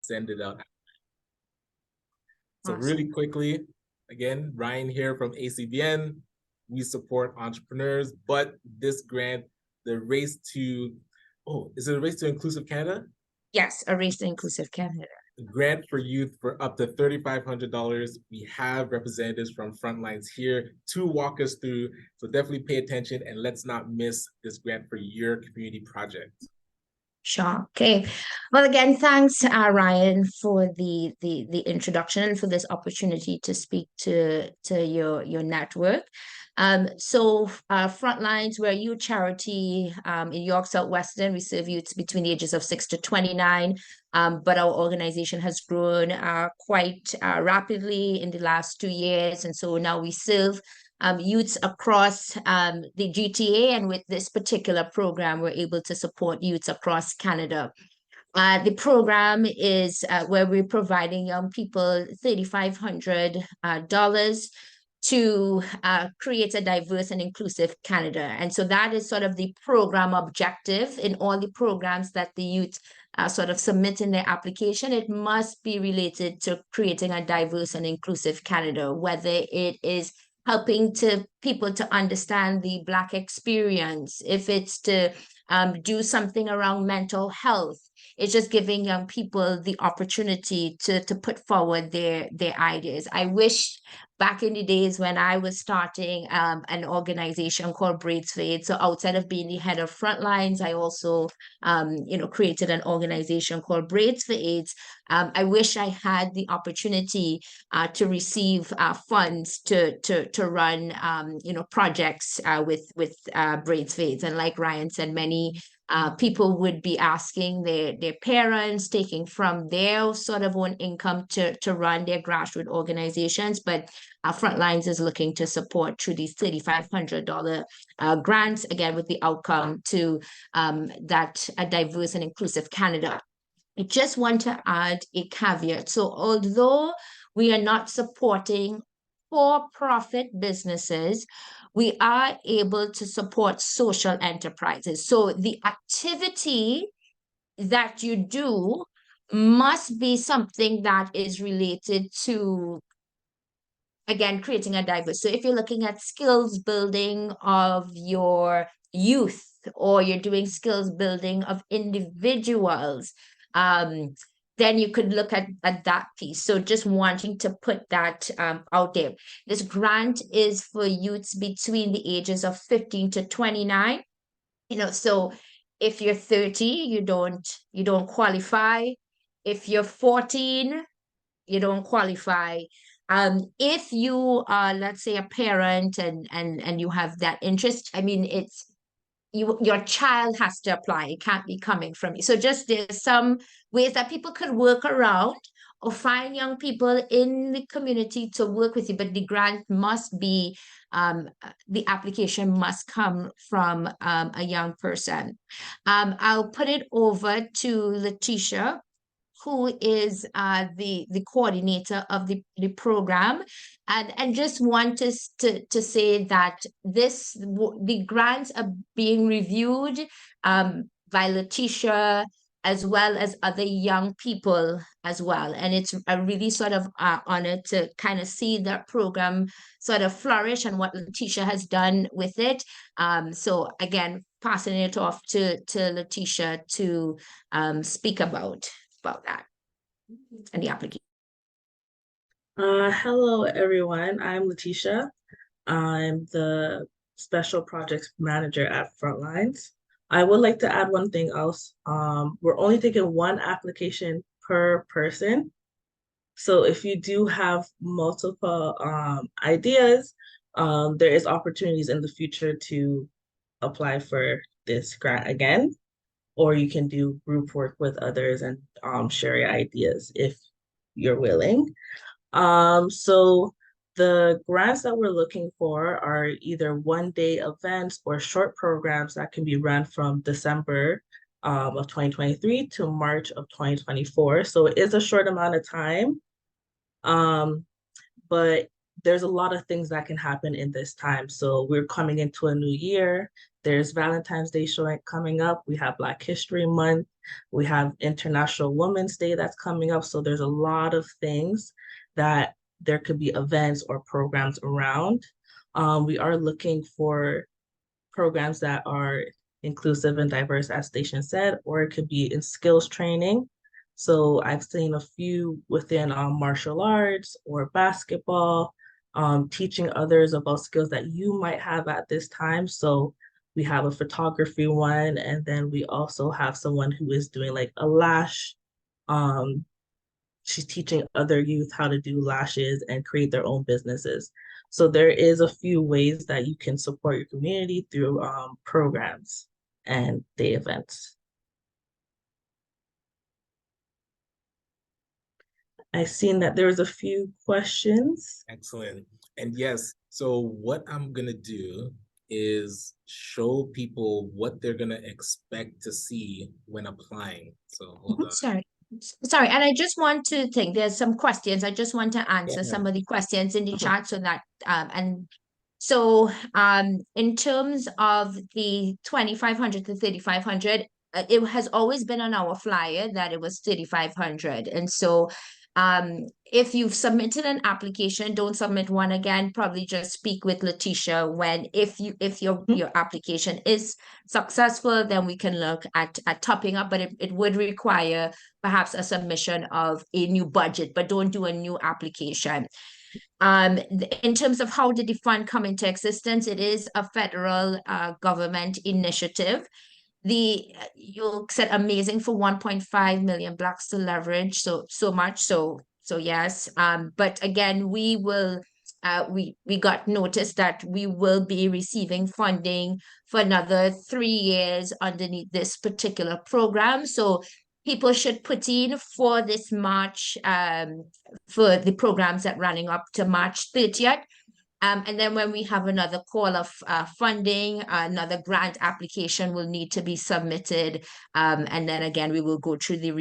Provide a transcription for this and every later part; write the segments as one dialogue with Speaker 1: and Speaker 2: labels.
Speaker 1: send it out. So
Speaker 2: Awesome.
Speaker 1: really quickly, again, Ryan here from ACBN. We support entrepreneurs, but this grant, the race to, is it a race to Inclusive Canada?
Speaker 2: Yes, a race to Inclusive Canada.
Speaker 1: Grant for youth for up to $3,500. We have representatives from Frontlines here to walk us through. So definitely pay attention and let's not miss this grant for your community project.
Speaker 2: Sure. Okay. Well, again, thanks, Ryan, for the introduction and for this opportunity to speak to your network. So Frontlines, we're a youth charity in York Southwestern. We serve youths between the ages of 6 to 29. But our organization has grown quite rapidly in the last 2 years. And so now we serve youths across the GTA, and with this particular program, we're able to support youths across Canada. The program is where we're providing young people $3,500 to create a diverse and inclusive Canada. And so that is sort of the program objective in all the programs that the youth sort of submit in their application. It must be related to creating a diverse and inclusive Canada, whether it is helping people to understand the Black experience, if it's to do something around mental health. It's just giving young people the opportunity to put forward their ideas. I wish back in the days when I was starting an organization called Braids for AIDS. So outside of being the head of Frontlines, I also created an organization called Braids for AIDS. I wish I had the opportunity to receive funds to run projects with Braids for AIDS. And like Ryan said, many people would be asking their parents, taking from their sort of own income to run their grassroots organizations. But Frontlines is looking to support through these $3,500 grants, again, with the outcome to that a diverse and inclusive Canada. I just want to add a caveat. So although we are not supporting for-profit businesses, we are able to support social enterprises. So the activity that you do must be something that is related to, again, creating a diverse. So if you're looking at skills building of your youth, or you're doing skills building of individuals, then you could look at that piece. So just wanting to put that out there. This grant is for youths between the ages of 15 to 29. So if you're 30, you don't qualify. If you're 14, you don't qualify. If you are, let's say, a parent and you have that interest, I mean, it's your child has to apply. It can't be coming from you. So just there's some ways that people could work around or find young people in the community to work with you, but the grant must be, the application must come from a young person. I'll put it over to Letitia, who is the coordinator of the program, and just want us to say that the grants are being reviewed by Letitia as well as other young people as well, and it's a really sort of honor to kind of see that program sort of flourish and what Letitia has done with it. So again, passing it off to Letitia to speak about that and the application.
Speaker 3: Hello, everyone. I'm Letitia. I'm the Special Projects Manager at Frontlines. I would like to add one thing else. We're only taking one application per person. So if you do have multiple ideas, there is opportunities in the future to apply for this grant again, or you can do group work with others and share your ideas if you're willing. So the grants that we're looking for are either one-day events or short programs that can be run from December of 2023 to March of 2024. So it is a short amount of time, but there's a lot of things that can happen in this time. So we're coming into a new year. There's Valentine's Day coming up. We have Black History Month. We have International Women's Day that's coming up. So there's a lot of things that there could be events or programs around. We are looking for programs that are inclusive and diverse, as Station said, or it could be in skills training. So I've seen a few within martial arts or basketball, teaching others about skills that you might have at this time. So we have a photography one, and then we also have someone who is doing like a lash. She's teaching other youth how to do lashes and create their own businesses. So there is a few ways that you can support your community through programs and day events. I've seen that there was a few questions.
Speaker 1: Excellent. And yes, so what I'm gonna do is show people what they're gonna expect to see when applying. So hold on.
Speaker 2: Sorry, and I just want to think there's some questions. I just want to answer
Speaker 1: Yeah.
Speaker 2: some of the questions in the chat so that and so in terms of the 2,500 to 3,500, it has always been on our flyer that it was 3,500. And so if you've submitted an application, don't submit one again. Probably just speak with Letitia when if your application is successful, then we can look at topping up, but it would require perhaps a submission of a new budget, but don't do a new application. In terms of how did the fund come into existence, it is a federal government initiative. You said amazing for 1.5 million Blacks to leverage, so much, so yes. But again, we got notice that we will be receiving funding for another 3 years underneath this particular program. So people should put in for this March, for the programs that running up to March 30th. And then when we have another call of funding, another grant application will need to be submitted. And then again, we will go through the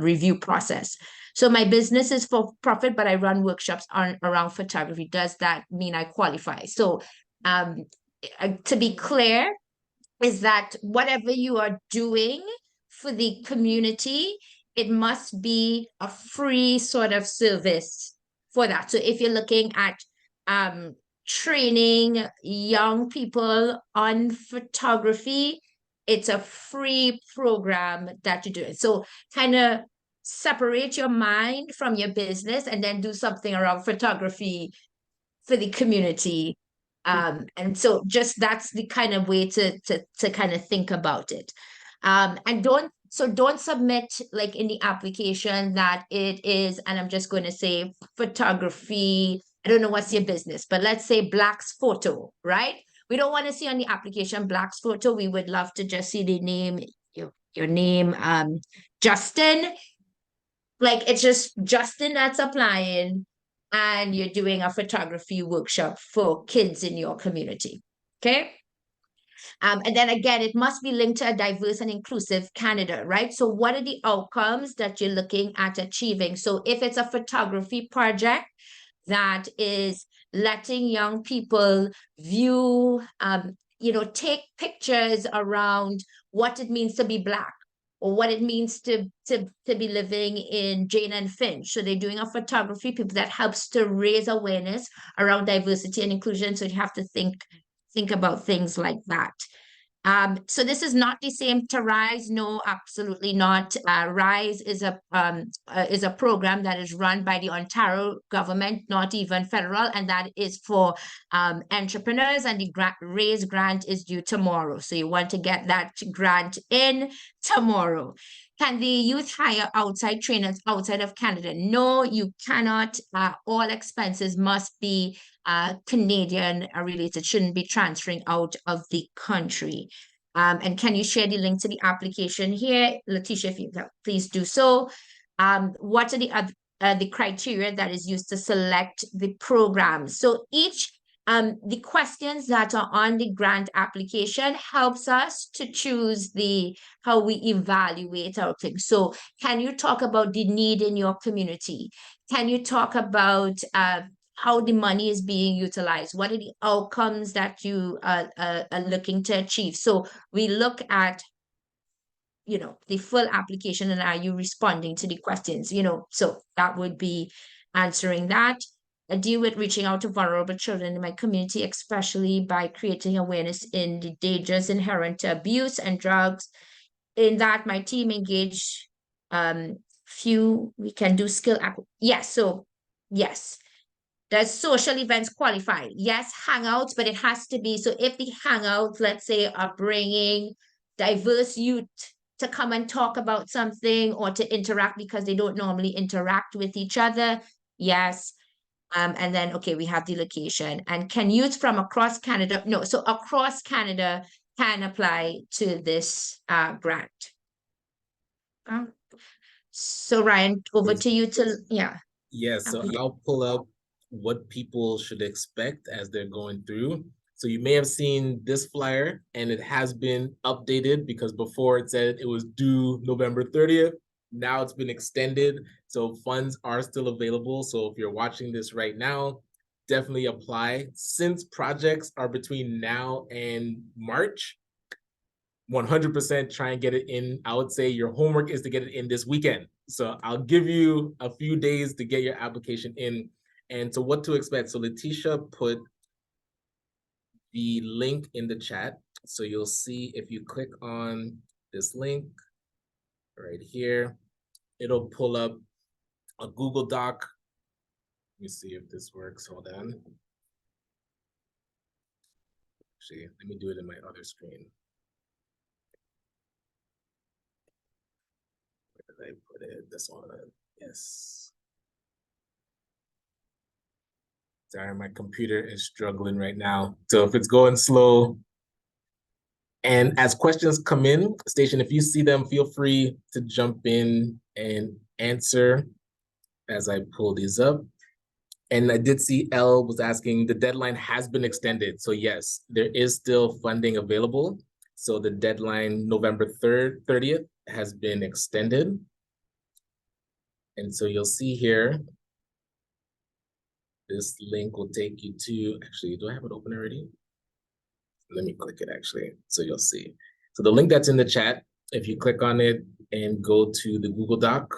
Speaker 2: review process. So my business is for profit, but I run workshops around photography. Does that mean I qualify? So to be clear, is that whatever you are doing for the community, it must be a free sort of service for that. So if you're looking at training young people on photography, it's a free program that you do. So kind of separate your mind from your business and then do something around photography for the community. And so just that's the kind of way to kind of think about it. And don't submit like in the application that it is, and I'm just going to say photography. I don't know what's your business, but let's say Black's Photo, right? We don't want to see on the application Black's Photo. We would love to just see the name, your name, Justin. Like it's just Justin that's applying, and you're doing a photography workshop for kids in your community. Okay. And then again, it must be linked to a diverse and inclusive Canada, right? So what are the outcomes that you're looking at achieving? So if it's a photography project that is letting young people view, take pictures around what it means to be Black, or what it means to be living in Jane and Finch. So they're doing a photography people that helps to raise awareness around diversity and inclusion. So you have to think about things like that. So this is not the same to RISE. No, absolutely not. RISE is a program that is run by the Ontario government, not even federal, and that is for entrepreneurs, and the RAISE grant is due tomorrow. So you want to get that grant in tomorrow. Can the youth hire outside trainers outside of Canada? No, you cannot. All expenses must be Canadian related, shouldn't be transferring out of the country. And can you share the link to the application here? Letitia, if you please do so. What are the criteria that is used to select the program? So each the questions that are on the grant application helps us to choose how we evaluate our things. So can you talk about the need in your community? Can you talk about how the money is being utilized. What are the outcomes that you are looking to achieve? So we look at, you know, the full application, and are you responding to the questions, you know? So that would be answering that. I deal with reaching out to vulnerable children in my community, especially by creating awareness in the dangers inherent to abuse and drugs. In that, my team engage we can do yes, so yes. Does social events qualify? Yes, hangouts, but it has to be, so if the hangouts, let's say, are bringing diverse youth to come and talk about something or to interact because they don't normally interact with each other, yes. And then, okay, we have the location. And can youth from across Canada, no, so across Canada can apply to this grant. So Ryan, over to you to, yeah.
Speaker 1: Yes, so I'll pull up what people should expect as they're going through. So you may have seen this flyer, and it has been updated because before it said it was due November 30th. Now it's been extended, so funds are still available. So if you're watching this right now, definitely apply. Since projects are between now and March, 100% try and get it in. I would say your homework is to get it in this weekend. So I'll give you a few days to get your application in. And so what to expect. So Letitia put the link in the chat. So you'll see if you click on this link right here, it'll pull up a Google Doc. Let me see if this works. Hold on. Actually, let me do it in my other screen. Where did I put it? This one. Yes. Sorry, my computer is struggling right now. So if it's going slow, and as questions come in, Station, if you see them, feel free to jump in and answer as I pull these up. And I did see Elle was asking, the deadline has been extended. So yes, there is still funding available. So the deadline, November 3rd, 30th, has been extended. And so you'll see here, this link will take you to, actually, do I have it open already? Let me click it actually, so you'll see. So the link that's in the chat, if you click on it and go to the Google Doc,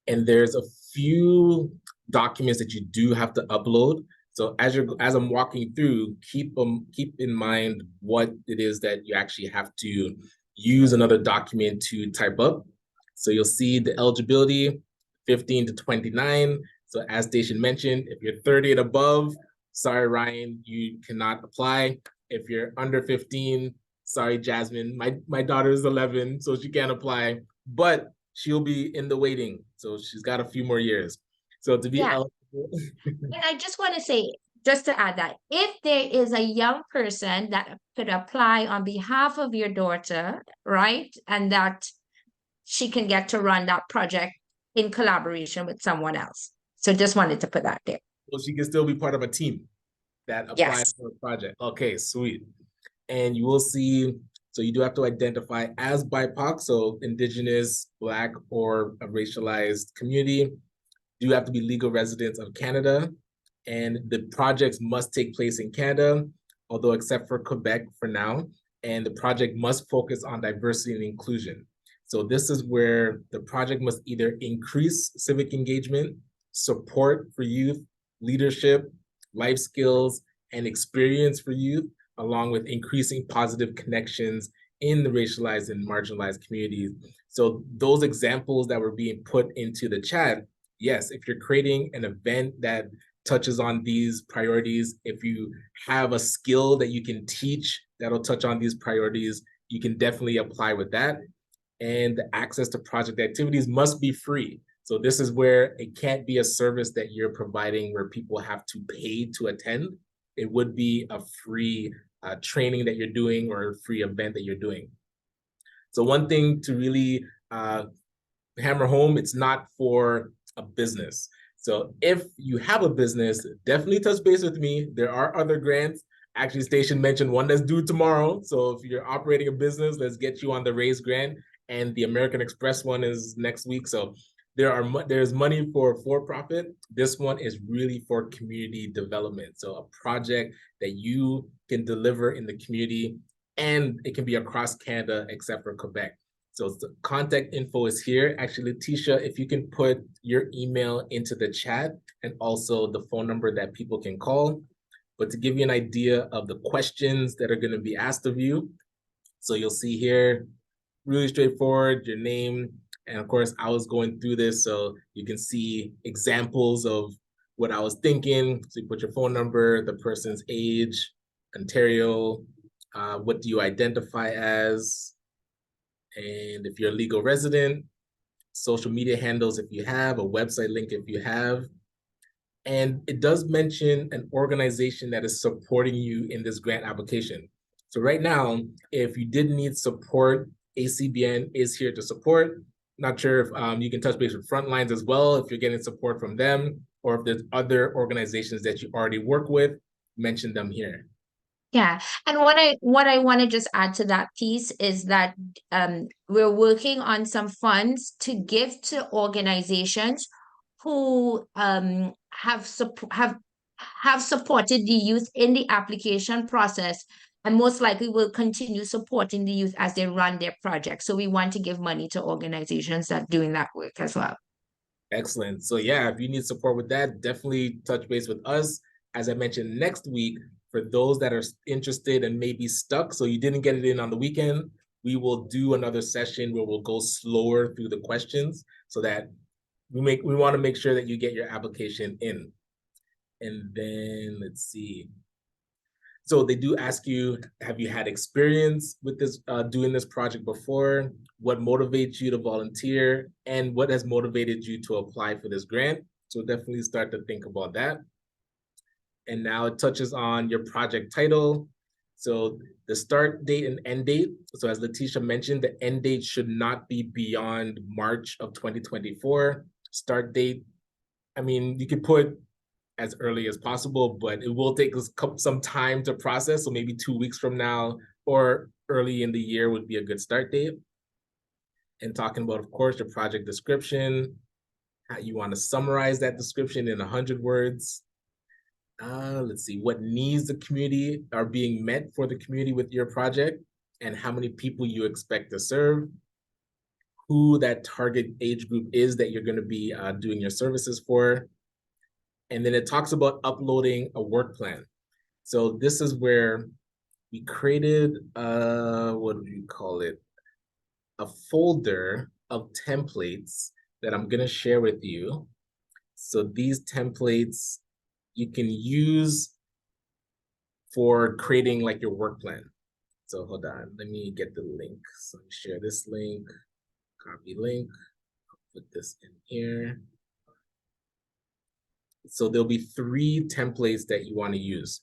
Speaker 1: and there's a few documents that you do have to upload. So as I'm walking through, keep in mind what it is that you actually have to use another document to type up. So you'll see the eligibility, 15 to 29. So as Station mentioned, if you're 30 and above, sorry, Ryan, you cannot apply. If you're under 15, sorry, Jasmine, my daughter is 11, so she can't apply, but she'll be in the waiting. So she's got a few more years. So to be eligible.
Speaker 2: And I just want to say, just to add that, if there is a young person that could apply on behalf of your daughter, right, and that she can get to run that project in collaboration with someone else. So just wanted to put that there.
Speaker 1: So she can still be part of a team that applies for a project. Okay, sweet. And you will see, so you do have to identify as BIPOC, so Indigenous, Black, or a racialized community. You have to be legal residents of Canada, and the projects must take place in Canada, although except for Quebec for now, and the project must focus on diversity and inclusion. So this is where the project must either increase civic engagement, support for youth, leadership, life skills, and experience for youth, along with increasing positive connections in the racialized and marginalized communities. So those examples that were being put into the chat, yes, if you're creating an event that touches on these priorities, if you have a skill that you can teach that'll touch on these priorities, you can definitely apply with that. And the access to project activities must be free. So this is where it can't be a service that you're providing where people have to pay to attend. It would be a free training that you're doing or a free event that you're doing. So one thing to really hammer home, it's not for a business. So if you have a business, definitely touch base with me. There are other grants. Actually, Station mentioned one that's due tomorrow. So if you're operating a business, let's get you on the Raise Grant. And the American Express one is next week. So there's money for profit. This one is really for community development. So a project that you can deliver in the community, and it can be across Canada except for Quebec. So the contact info is here. Actually, Letitia, if you can put your email into the chat and also the phone number that people can call. But to give you an idea of the questions that are going to be asked of you, so you'll see here, really straightforward, your name. And of course, I was going through this so you can see examples of what I was thinking. So you put your phone number, the person's age, Ontario, what do you identify as, and if you're a legal resident, social media handles if you have, a website link if you have. And it does mention an organization that is supporting you in this grant application. So right now, if you did need support, ACBN is here to support. Not sure if you can touch base with Frontlines as well, if you're getting support from them, or if there's other organizations that you already work with, mention them here.
Speaker 2: Yeah, and what I want to just add to that piece is that we're working on some funds to give to organizations who have supported the youth in the application process, and most likely will continue supporting the youth as they run their projects. So we want to give money to organizations that are doing that work as well.
Speaker 1: Excellent. So yeah, if you need support with that, definitely touch base with us. As I mentioned, next week, for those that are interested and maybe stuck, so you didn't get it in on the weekend, we will do another session where we'll go slower through the questions so that we want to make sure that you get your application in. And then let's see. So they do ask you, have you had experience with this, doing this project before? What motivates you to volunteer? And what has motivated you to apply for this grant? So definitely start to think about that. And now it touches on your project title. So the start date and end date. So as Letitia mentioned, the end date should not be beyond March of 2024. Start date, I mean, you could put as early as possible, but it will take us some time to process. So maybe 2 weeks from now or early in the year would be a good start date. And talking about, of course, your project description, how you want to summarize that description in 100 words. Let's see, what needs the community are being met for the community with your project, and how many people you expect to serve, who that target age group is that you're going to be doing your services for. And then it talks about uploading a work plan. So this is where we created, what do you call it? A folder of templates that I'm going to share with you. So these templates you can use for creating like your work plan. So hold on, let me get the link. So share this link, copy link, I'll put this in here. So there'll be 3 templates that you want to use.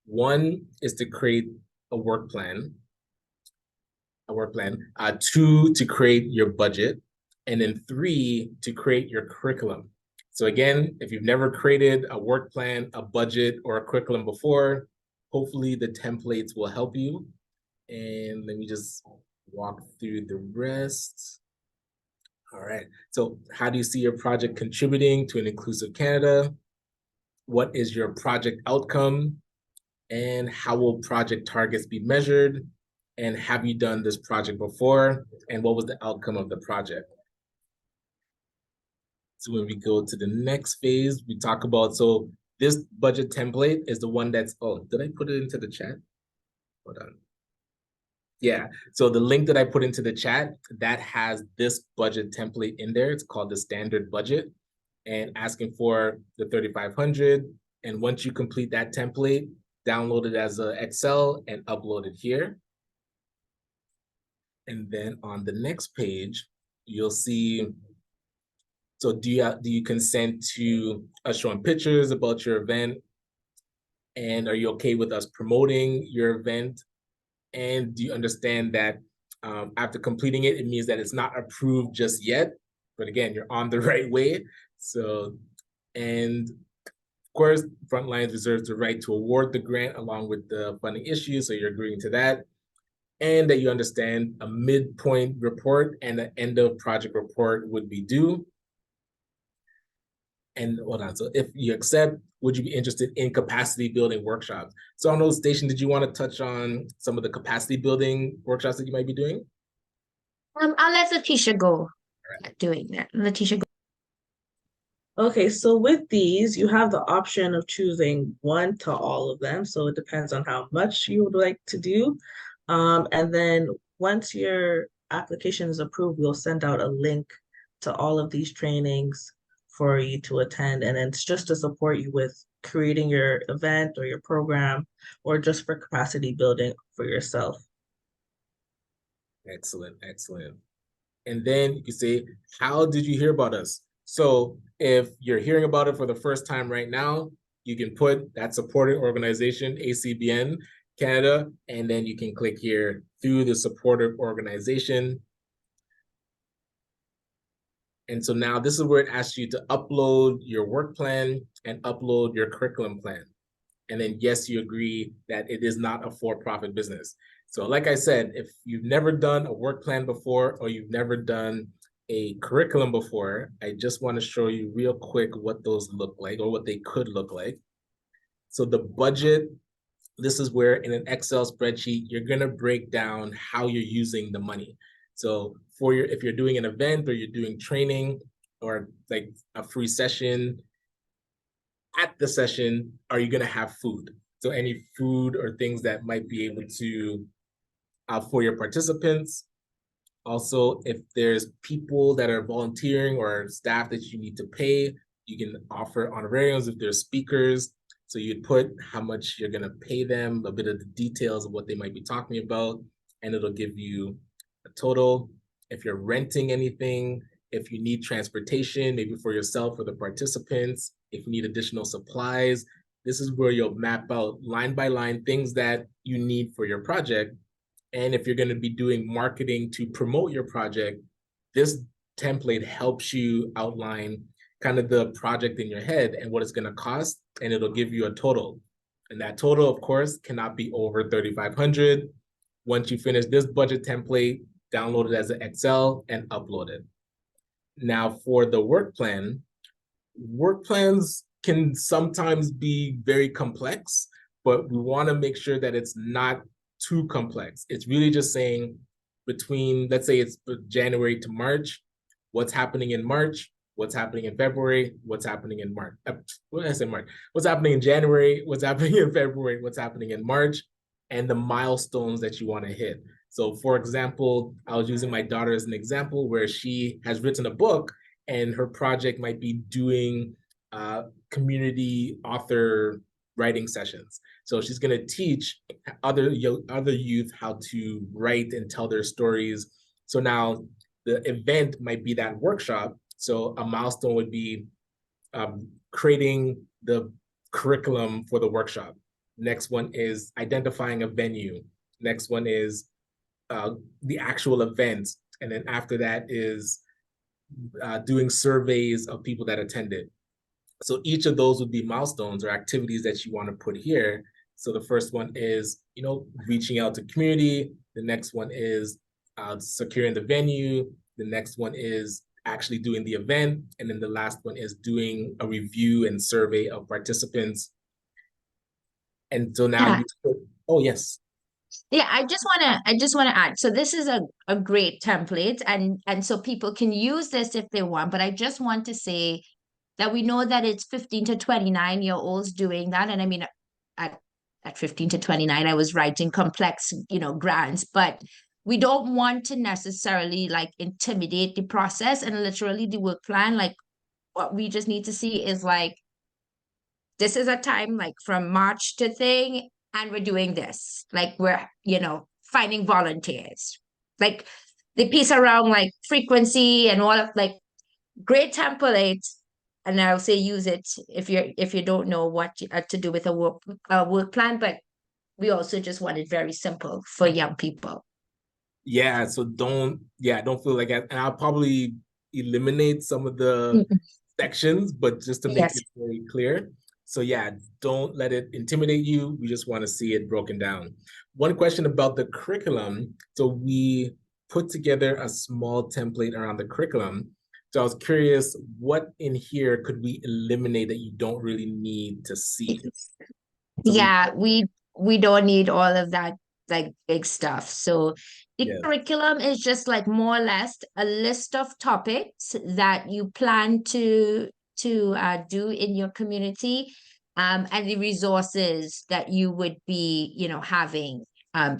Speaker 1: One is to create a work plan. 2, to create your budget. And then 3, to create your curriculum. So again, if you've never created a work plan, a budget, or a curriculum before, hopefully the templates will help you. And let me just walk through the rest. All right, so how do you see your project contributing to an inclusive Canada? What is your project outcome? And how will project targets be measured? And have you done this project before? And what was the outcome of the project? So when we go to the next phase, we talk about, so this budget template is the one that's, oh, did I put it into the chat? Hold on. Yeah, so the link that I put into the chat, that has this budget template in there. It's called the standard budget, and asking for the 3,500. And once you complete that template, download it as an Excel and upload it here. And then on the next page, you'll see, so do you consent to us showing pictures about your event? And are you okay with us promoting your event? And do you understand that after completing it, it means that it's not approved just yet, but again, you're on the right way. So, and course, Frontlines reserves the right to award the grant along with the funding issue, so you're agreeing to that. And that you understand a midpoint report and an end of project report would be due. And hold on, so if you accept, would you be interested in capacity building workshops? So I know, Station, did you want to touch on some of the capacity building workshops that you might be doing?
Speaker 2: I'll let Letitia go doing that. Letitia go.
Speaker 3: Okay, so with these, you have the option of choosing one to all of them. So it depends on how much you would like to do. And then once your application is approved, we'll send out a link to all of these trainings for you to attend. And it's just to support you with creating your event or your program, or just for capacity building for yourself.
Speaker 1: Excellent, excellent. And then you can say, how did you hear about us? So if you're hearing about it for the first time right now, you can put that supported organization, ACBN Canada, and then you can click here through the supportive organization. And so now this is where it asks you to upload your work plan and upload your curriculum plan. And then yes, you agree that it is not a for-profit business. So like I said, if you've never done a work plan before, or you've never done a curriculum before, I just want to show you real quick what those look like, or what they could look like. So the budget, this is where in an Excel spreadsheet, you're going to break down how you're using the money. So for your, if you're doing an event or you're doing training or like a free session, at the session, are you going to have food? So any food or things that might be able to, for your participants. Also, if there's people that are volunteering or staff that you need to pay, you can offer honorariums if there's speakers. So you'd put how much you're going to pay them, a bit of the details of what they might be talking about, and it'll give you a total. If you're renting anything, if you need transportation, maybe for yourself or the participants, if you need additional supplies, this is where you'll map out line by line things that you need for your project. And if you're going to be doing marketing to promote your project, this template helps you outline kind of the project in your head and what it's going to cost, and it'll give you a total. And that total, of course, cannot be over 3,500. Once you finish this budget template, download it as an Excel and upload it. Now for the work plans can sometimes be very complex, but we want to make sure that it's not too complex. It's really just saying between, let's say it's January to March, what's happening in March, what's happening in February, what's happening in March. What did I say March? What's happening in January, what's happening in February, what's happening in March, and the milestones that you want to hit. So for example, I was using my daughter as an example where she has written a book and her project might be doing community author writing sessions. So she's going to teach other youth how to write and tell their stories. So now the event might be that workshop. So a milestone would be creating the curriculum for the workshop. Next one is identifying a venue. Next one is the actual event. And then after that is doing surveys of people that attended. So each of those would be milestones or activities that you want to put here. So the first one is, reaching out to community. The next one is securing the venue. The next one is actually doing the event. And then the last one is doing a review and survey of participants. And so now, oh, yes.
Speaker 2: Yeah, I just want to add. So this is a great template, and so people can use this if they want. But I just want to say that we know that it's 15 to 29-year-olds doing that. And I mean, at 15 to 29, I was writing complex, grants, but we don't want to necessarily like intimidate the process and literally the work plan. Like what we just need to see is like, this is a time like from March to thing, and we're doing this. Like we're, finding volunteers. Like the piece around like frequency and all of like great template. And I'll say use it if you don't know what to do with a work plan, but we also just want it very simple for young people.
Speaker 1: Yeah, so don't feel like and I'll probably eliminate some of the sections, but just to make it very clear. So yeah, don't let it intimidate you. We just want to see it broken down. One question about the curriculum. So we put together a small template around the curriculum. So I was curious, what in here could we eliminate that you don't really need to see? So
Speaker 2: Yeah, we don't need all of that like big stuff. So the
Speaker 1: yeah.
Speaker 2: curriculum is just like more or less a list of topics that you plan to do in your community, and the resources that you would be, having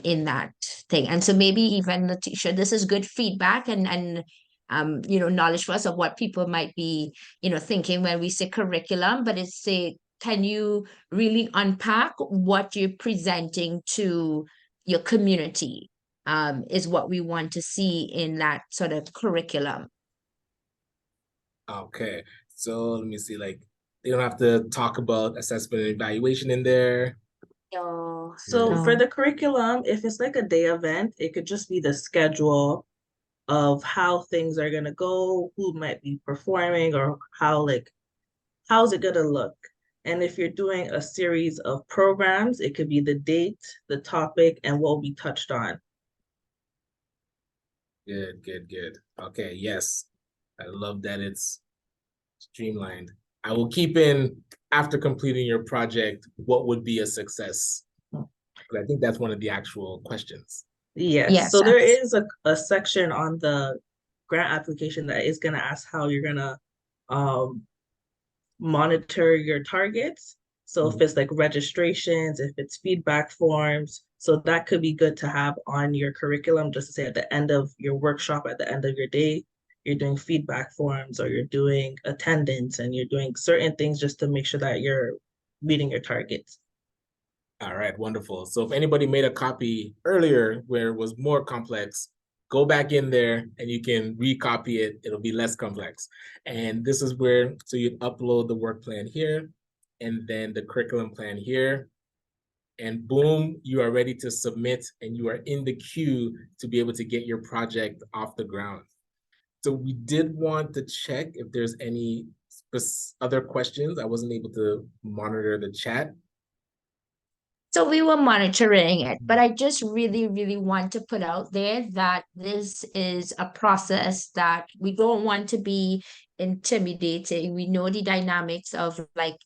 Speaker 2: in that thing. And so maybe even Letitia, this is good feedback and knowledge for us of what people might be, thinking when we say curriculum, but it's say, can you really unpack what you're presenting to your community, is what we want to see in that sort of curriculum.
Speaker 1: Okay, so let me see, like they don't have to talk about assessment and evaluation in there.
Speaker 2: No,
Speaker 3: So
Speaker 2: no.
Speaker 3: for the curriculum, if it's like a day event, it could just be the schedule of how things are gonna go, who might be performing, or how's it gonna look. And if you're doing a series of programs, it could be the date, the topic, and what will be touched on.
Speaker 1: Good, good, good. Okay, yes. I love that it's streamlined. I will keep in after completing your project, what would be a success? Because I think that's one of the actual questions.
Speaker 3: Yes,
Speaker 2: Yes,
Speaker 3: so there is a section on the grant application that is gonna ask how you're gonna monitor your targets. So if it's like registrations, if it's feedback forms, so that could be good to have on your curriculum, just to say at the end of your workshop, at the end of your day, you're doing feedback forms or you're doing attendance and you're doing certain things just to make sure that you're meeting your targets.
Speaker 1: All right, wonderful. So if anybody made a copy earlier where it was more complex, go back in there and you can recopy it. It'll be less complex. And this is where, so you'd upload the work plan here and then the curriculum plan here. And boom, you are ready to submit and you are in the queue to be able to get your project off the ground. So we did want to check if there's any other questions. I wasn't able to monitor the chat.
Speaker 2: so we were monitoring it, but I just really, really want to put out there that this is a process that we don't want to be intimidating. We know the dynamics of like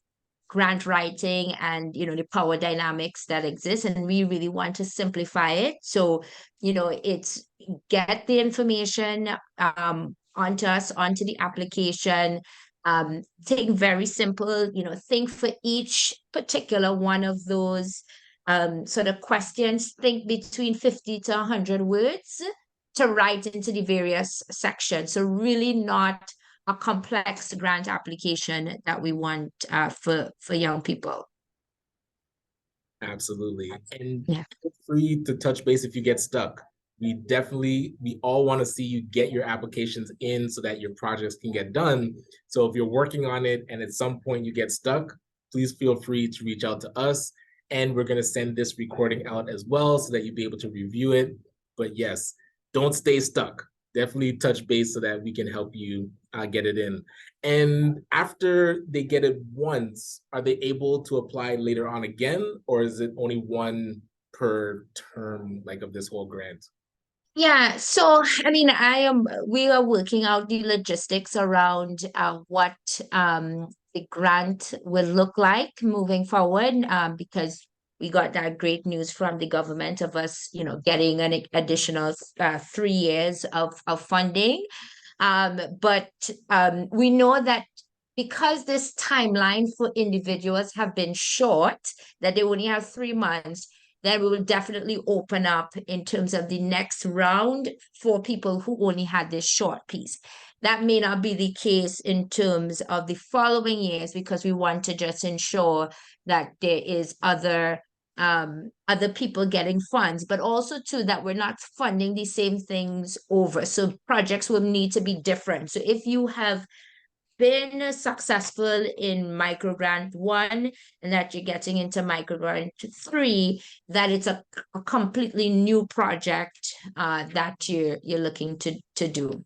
Speaker 2: grant writing and the power dynamics that exist, and we really want to simplify it. So it's get the information onto us, onto the application. Think very simple, think for each particular one of those sort of questions, think between 50 to 100 words to write into the various sections. So really not a complex grant application that we want for young people.
Speaker 1: Absolutely. And
Speaker 2: Yeah.
Speaker 1: feel free to touch base if you get stuck. We all want to see you get your applications in so that your projects can get done. So if you're working on it and at some point you get stuck, please feel free to reach out to us. And we're going to send this recording out as well so that you'll be able to review it. But yes, don't stay stuck. Definitely touch base so that we can help you get it in. And after they get it once, are they able to apply later on again, or is it only one per term, like of this whole grant?
Speaker 2: Yeah, so I mean, we are working out the logistics around what the grant will look like moving forward, because we got that great news from the government of us, getting an additional 3 years of funding. But we know that because this timeline for individuals have been short, that they only have 3 months, then we will definitely open up in terms of the next round for people who only had this short piece. That may not be the case in terms of the following years, because we want to just ensure that there is other people getting funds, but also too that we're not funding the same things over. So projects will need to be different. So if you have been successful in MicroGrant 1 and that you're getting into MicroGrant 3, that it's a completely new project that you're looking to do.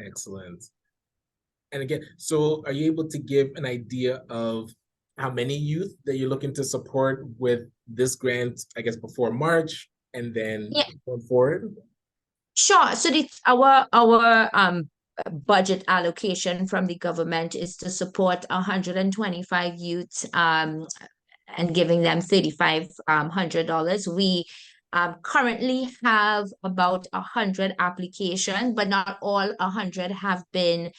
Speaker 1: Excellent. And again, so are you able to give an idea of how many youth that you're looking to support with this grant, I guess, before March and then
Speaker 2: Yeah.
Speaker 1: going forward?
Speaker 2: Sure. So our budget allocation from the government is to support 125 youths and giving them $3,500. We currently have about 100 applications, but not all 100 have been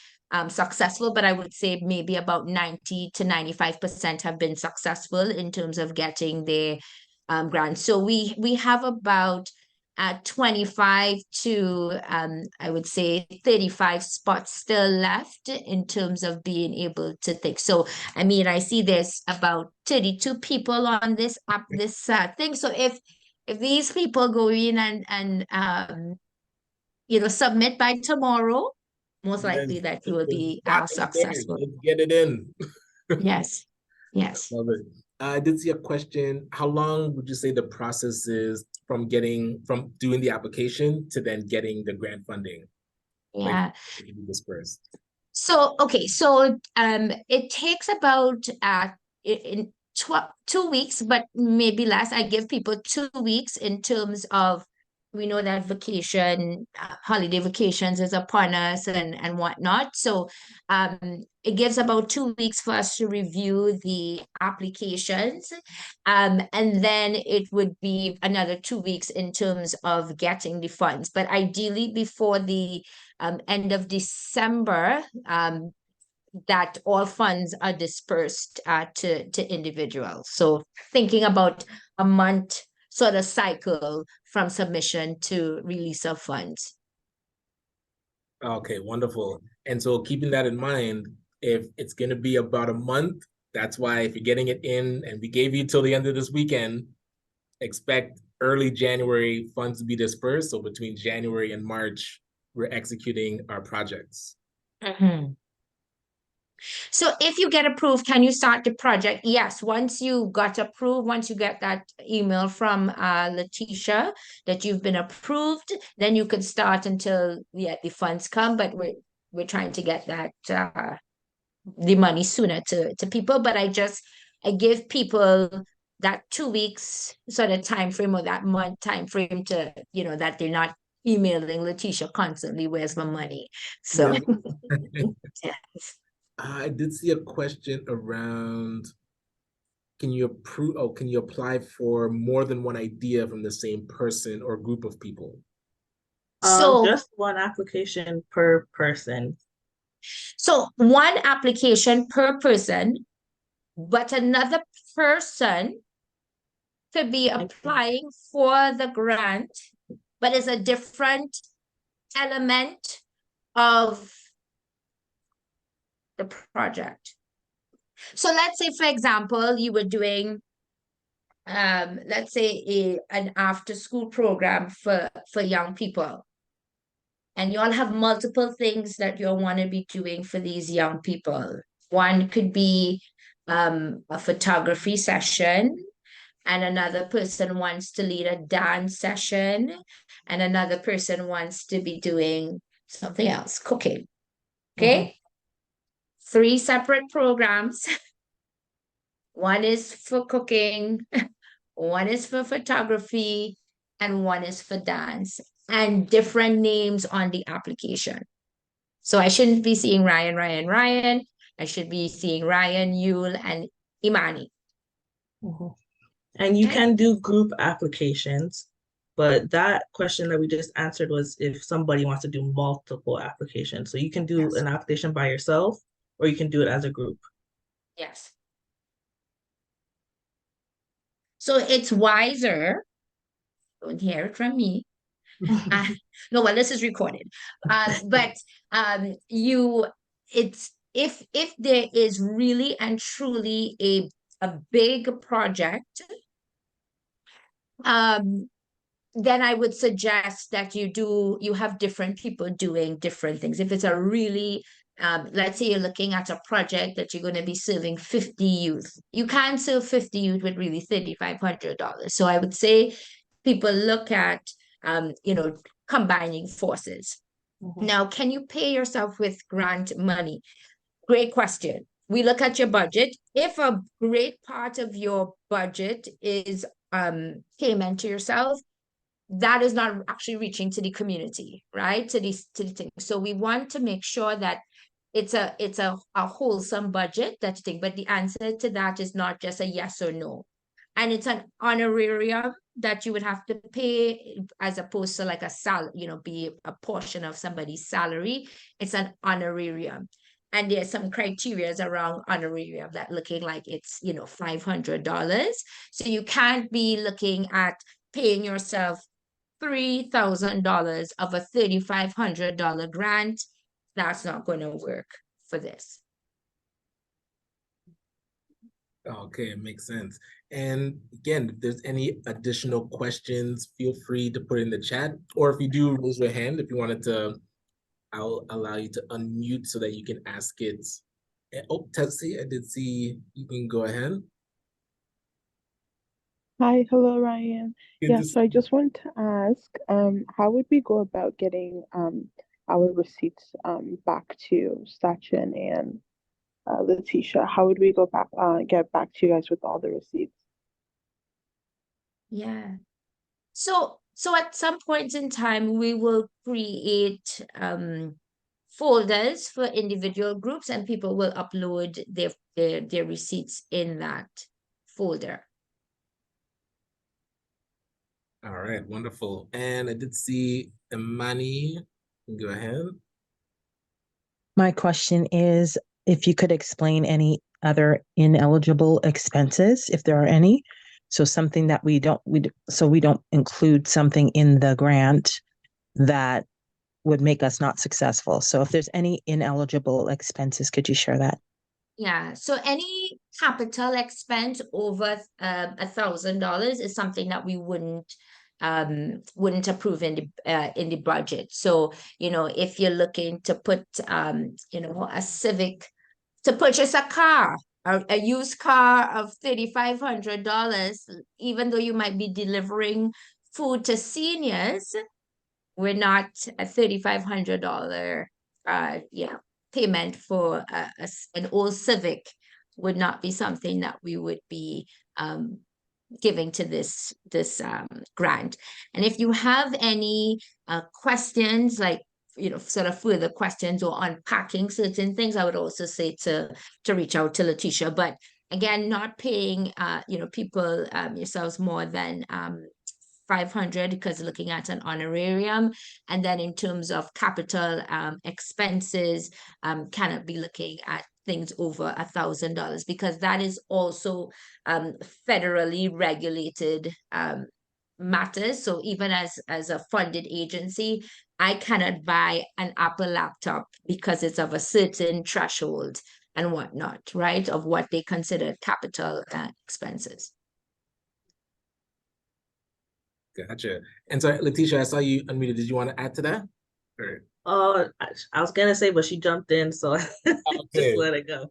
Speaker 2: successful. But I would say maybe about 90 to 95% have been successful in terms of getting their grants. So we have about 25 to I would say 35 spots still left in terms of being able to take. So I mean, I see there's about 32 people on this app, this thing. So if these people go in and submit by tomorrow, most likely that you will
Speaker 1: The
Speaker 2: be
Speaker 1: spot is there.
Speaker 2: successful.
Speaker 1: Let's get it in.
Speaker 2: Yes, yes.
Speaker 1: Love it. I did see a question. How long would you say the process is from doing the application to then getting the grant funding?
Speaker 2: Yeah.
Speaker 1: Like, dispersed.
Speaker 2: So, okay, so it takes about in 2 weeks, but maybe less. I give people 2 weeks in terms of, we know that holiday vacations is upon us and whatnot. So it gives about 2 weeks for us to review the applications. And then it would be another 2 weeks in terms of getting the funds. But ideally before the end of December, that all funds are dispersed to individuals. So thinking about a month sort of cycle from submission to release of funds.
Speaker 1: Okay, wonderful. And so keeping that in mind, if it's going to be about a month, that's why if you're getting it in and we gave you till the end of this weekend, expect early January funds to be dispersed. So between January and March, we're executing our projects.
Speaker 2: So if you get approved, can you start the project? Yes, once you got approved, once you get that email from Letitia that you've been approved, then you can start until the funds come. But we're trying to get that the money sooner to people. But I give people that 2 weeks sort of time frame, or that month time frame, to that they're not emailing Letitia constantly, where's my money? So yes.
Speaker 1: I did see a question around, can you apply for more than one idea from the same person or group of people?
Speaker 2: So
Speaker 3: just one application per person.
Speaker 2: So one application per person, but another person could be applying for the grant, but is a different element of the project. So let's say, for example, you were doing, let's say an after school program for young people. And you all have multiple things that you want to be doing for these young people. One could be a photography session, and another person wants to lead a dance session, and another person wants to be doing something else, cooking. Okay? 3 separate programs. One is for cooking, one is for photography, and one is for dance, and different names on the application. So I shouldn't be seeing Ryan. I should be seeing Ryan, Yul, and Imani.
Speaker 3: And you can do group applications, but that question that we just answered was if somebody wants to do multiple applications. So you can do an application by yourself, or you can do it as a group.
Speaker 2: Yes. So it's wiser, don't hear it from me. No, well, this is recorded. But if there is really and truly a big project, then I would suggest that you have different people doing different things. If it's a really let's say you're looking at a project that you're going to be serving 50 youth. You can't serve 50 youth with really $3,500. So I would say people look at combining forces. Now, can you pay yourself with grant money? Great question. We look at your budget. If a great part of your budget is payment to yourself, that is not actually reaching to the community, right? To the thing. So we want to make sure that it's a wholesome budget, that's the thing. But the answer to that is not just a yes or no. And it's an honorarium that you would have to pay as opposed to like a be a portion of somebody's salary. It's an honorarium. And there's some criteria around honorarium that looking like it's, $500. So you can't be looking at paying yourself $3,000 of a $3,500 grant. That's not going to work for this.
Speaker 1: Okay, it makes sense. And again, if there's any additional questions, feel free to put in the chat. Or if you do, raise your hand if you wanted to, I'll allow you to unmute so that you can ask it. Oh, Tessie, I did see you can go ahead.
Speaker 4: Hi, hello, Ryan.
Speaker 1: Good
Speaker 4: Yeah,
Speaker 1: to
Speaker 4: so I just wanted to ask, how would we go about getting our receipts back to Sachin and Letitia? How would we go back get back to you guys with all the receipts?
Speaker 2: Yeah. So at some point in time, we will create folders for individual groups, and people will upload their receipts in that folder.
Speaker 1: All right, wonderful. And I did see Imani. Go ahead.
Speaker 5: My question is if you could explain any other ineligible expenses, if there are any. So something that we don't include something in the grant that would make us not successful. So if there's any ineligible expenses, could you share that?
Speaker 2: Yeah, so any capital expense over $1,000 is something that we wouldn't approve in the budget. So, if you're looking to put a Civic, to purchase a car, a used car of $3,500, even though you might be delivering food to seniors, we're not a $3,500 payment for an old Civic would not be something that we would be giving to this grant. And if you have any questions, like sort of further questions or unpacking certain things, I would also say to reach out to Letitia. But again, not paying people yourselves more than 500 because looking at an honorarium. And then in terms of capital expenses, cannot be looking at things over $1,000 because that is also federally regulated matters. So even as a funded agency, I cannot buy an Apple laptop because it's of a certain threshold and whatnot, right? Of what they consider capital expenses.
Speaker 1: Gotcha. And so, Letitia, I saw you unmuted. Did you want to add to that? Or...
Speaker 3: I was gonna say, but she jumped in, so just let it go.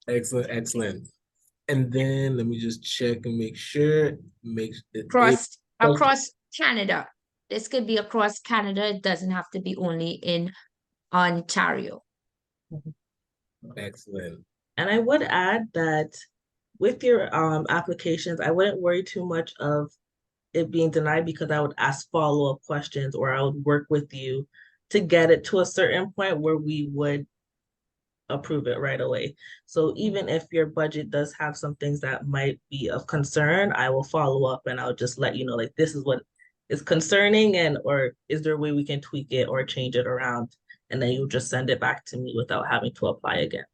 Speaker 1: Excellent, excellent. And then let me just check and make sure.
Speaker 2: Across Canada. This could be across Canada. It doesn't have to be only in Ontario.
Speaker 1: Excellent.
Speaker 3: And I would add that with your applications, I wouldn't worry too much of it being denied because I would ask follow-up questions or I would work with you to get it to a certain point where we would approve it right away. So even if your budget does have some things that might be of concern, I will follow up and I'll just let you know, like, this is what is concerning or is there a way we can tweak it or change it around? And then you'll just send it back to me without having to apply again.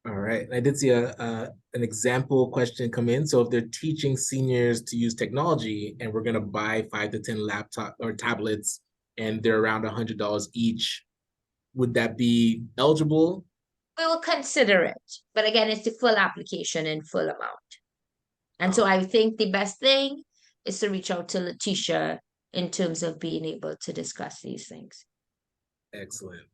Speaker 1: All right. I did see an example question come in. So if they're teaching seniors to use technology and we're going to buy 5 to 10 laptop or tablets and they're around $100 each, would that be eligible?
Speaker 2: We will consider it. But again, it's the full application in full amount. And so I think the best thing is to reach out to Letitia in terms of being able to discuss these things.
Speaker 1: Excellent.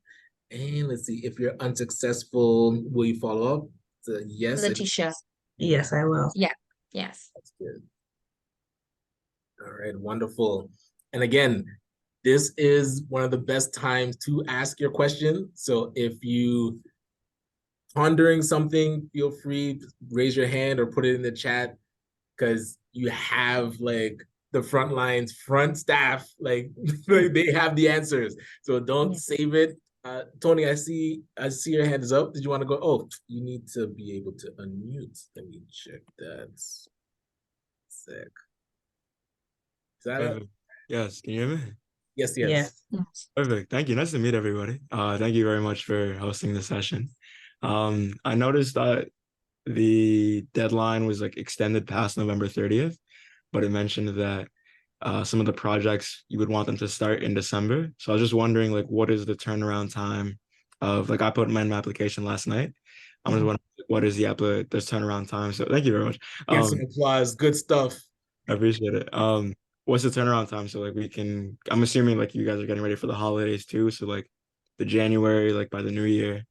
Speaker 1: And let's see, if you're unsuccessful, will you follow up? So yes.
Speaker 2: Letitia.
Speaker 3: Yes, I will.
Speaker 2: Yeah. Yes.
Speaker 1: That's good. All right, wonderful. And again, this is one of the best times to ask your question. So if you pondering something, feel free, raise your hand or put it in the chat, because you have like the Frontlines front staff, like they have the answers. So don't save it. Tony, I see your hand is up. Did you want to go? Oh, you need to be able to unmute. Let me check that. Sick. Is that it?
Speaker 6: Perfect. Yes, can you hear me?
Speaker 1: Yes,
Speaker 3: Yes.
Speaker 6: Perfect. Thank you. Nice to meet everybody. Thank you very much for hosting the session. I noticed that the deadline was like extended past November 30th, but it mentioned that some of the projects you would want them to start in December. So I was just wondering, like, what is the turnaround time of, like, I put my application last night. I'm just wondering what is the turnaround time. So thank you very much.
Speaker 1: Get some applause. Good stuff.
Speaker 6: I appreciate it. What's the turnaround time? So like I'm assuming like you guys are getting ready for the holidays too. So like the January, like by the new year.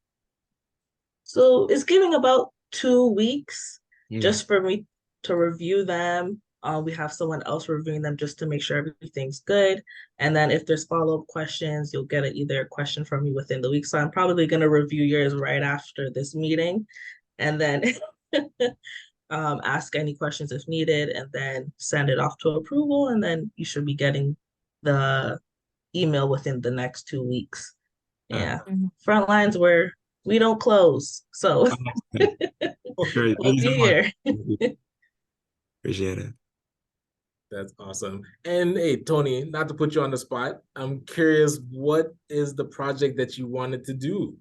Speaker 3: So it's giving about 2 weeks
Speaker 6: Mm.
Speaker 3: just for me to review them. We have someone else reviewing them just to make sure everything's good. And then if there's follow-up questions, you'll get either a question from me within the week. So I'm probably going to review yours right after this meeting, and then ask any questions if needed, and then send it off to approval. And then you should be getting the email within the next 2 weeks. Yeah. Frontlines where we don't close. So
Speaker 6: Great.
Speaker 3: we'll
Speaker 6: Thank you
Speaker 3: be
Speaker 6: so much.
Speaker 3: here.
Speaker 6: Appreciate it.
Speaker 1: That's awesome. And hey, Tony, not to put you on the spot, I'm curious, what is the project that you wanted to do?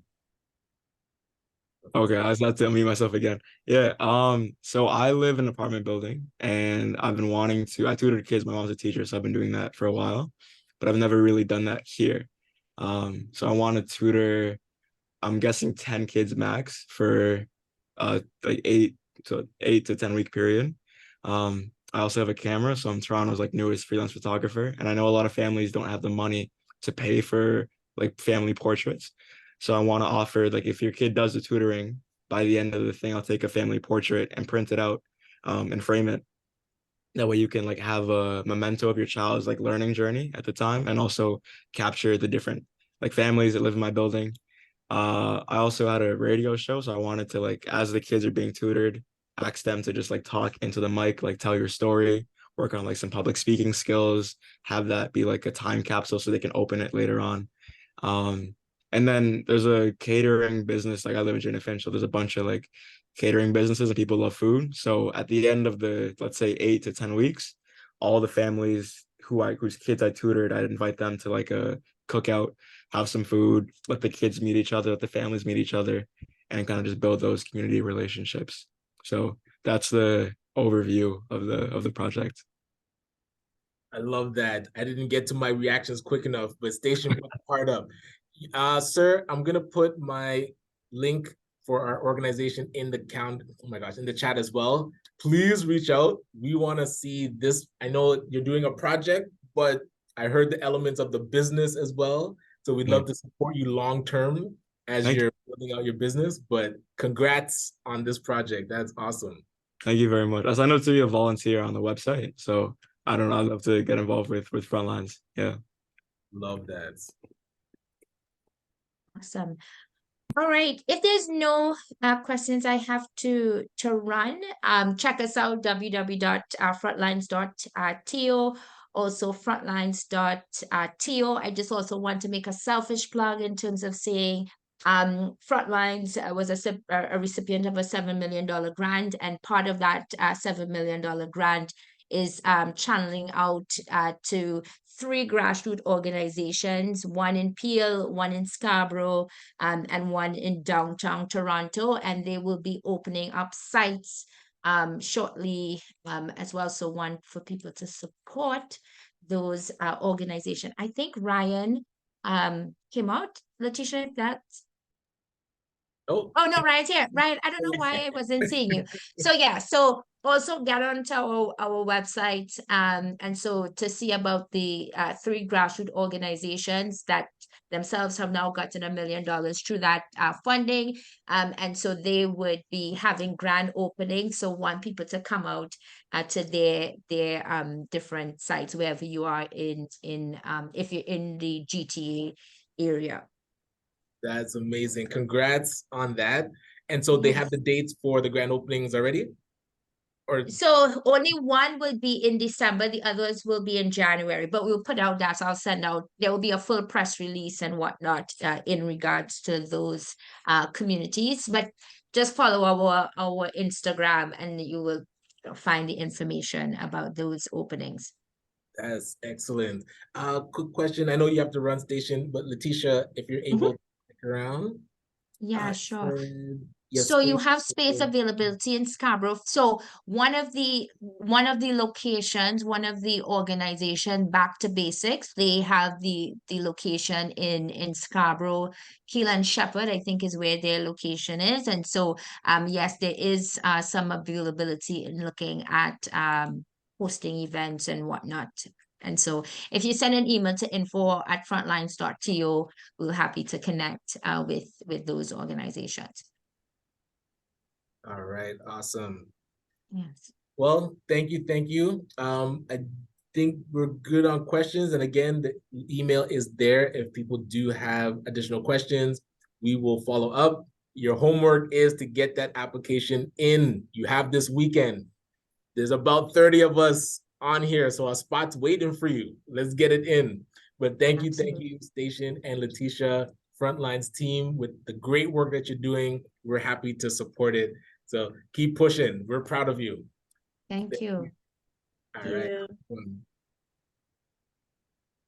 Speaker 6: Okay, I just have to unmute myself again. Yeah. So I live in an apartment building and I've been wanting to, I tutored kids. My mom's a teacher, so I've been doing that for a while, but I've never really done that here. So I want to tutor, I'm guessing 10 kids max for like 8 to 10 week period. I also have a camera, so I'm Toronto's like newest freelance photographer, and I know a lot of families don't have the money to pay for like family portraits. So I want to offer, like, if your kid does the tutoring, by the end of the thing, I'll take a family portrait and print it out and frame it. That way you can like have a memento of your child's like learning journey at the time, and also capture the different like families that live in my building. I also had a radio show, so I wanted to, like, as the kids are being tutored, ask them to just like talk into the mic, like tell your story, work on like some public speaking skills, have that be like a time capsule so they can open it later on. And then there's a catering business, like I live in Jenna Finch, so there's a bunch of like catering businesses and people love food. So at the end of the, let's say 8 to 10 weeks, all the families whose kids I tutored, I'd invite them to like a cookout, have some food, let the kids meet each other, let the families meet each other, and kind of just build those community relationships. So that's the overview of the project.
Speaker 1: I love that. I didn't get to my reactions quick enough, but station part up. Sir, I'm gonna put my link for our organization in the in the chat as well. Please reach out. We want to see this. I know you're doing a project, but I heard the elements of the business as well. So we'd love to support you long term as you're building out your business. But congrats on this project. That's awesome.
Speaker 6: Thank you very much. I signed up to be a volunteer on the website, so I don't know. I'd love to get involved with Frontlines. Yeah.
Speaker 1: Love that.
Speaker 2: Awesome. All right. If there's no questions I have to run, check us out, www.frontlines.to, also frontlines.to. I just also want to make a selfish plug in terms of saying Frontlines was a recipient of a $7 million grant, and part of that $7 million grant is channeling out to 3 grassroots organizations, one in Peel, one in Scarborough, and one in downtown Toronto, and they will be opening up sites shortly as well. So one for people to support those organizations. I think Ryan came out. Letitia, that's... Oh no, Ryan's here. Ryan, I don't know why I wasn't seeing you. So yeah, so also get onto our website, and so to see about the 3 grassroots organizations that themselves have now gotten $1 million through that funding. And so they would be having grand openings. So want people to come out to their different sites wherever you are in if you're in the GTA area.
Speaker 1: That's amazing. Congrats on that. And so they have the dates for the grand openings already? Or
Speaker 2: So only one will be in December, the others will be in January, but we'll put out that. I'll send out, there will be a full press release and whatnot in regards to those communities. But just follow our Instagram and you will find the information about those openings.
Speaker 1: that's excellent. Quick question. I know you have to run station, but Letitia, if you're able to stick around.
Speaker 2: Yeah, sure.
Speaker 1: Yes,
Speaker 2: So you
Speaker 1: space
Speaker 2: have space availability in Scarborough. So one of the locations, one of the organization, Back to Basics, they have the location in Scarborough. Keelan Shepherd, I think, is where their location is. And so yes, there is some availability in looking at hosting events and whatnot. And so if you send an email to info@frontlines.to, we're happy to connect with those organizations.
Speaker 1: All right, awesome.
Speaker 2: Yes.
Speaker 1: Well, thank you, thank you. I think we're good on questions. And again, the email is there. If people do have additional questions, we will follow up. Your homework is to get that application in. You have this weekend. There's about 30 of us on here, so our spot's waiting for you. Let's get it in. But thank you, Station and Letitia, Frontlines team, with the great work that you're doing. We're happy to support it. So keep pushing. We're proud of you.
Speaker 2: Thank you.
Speaker 1: All right.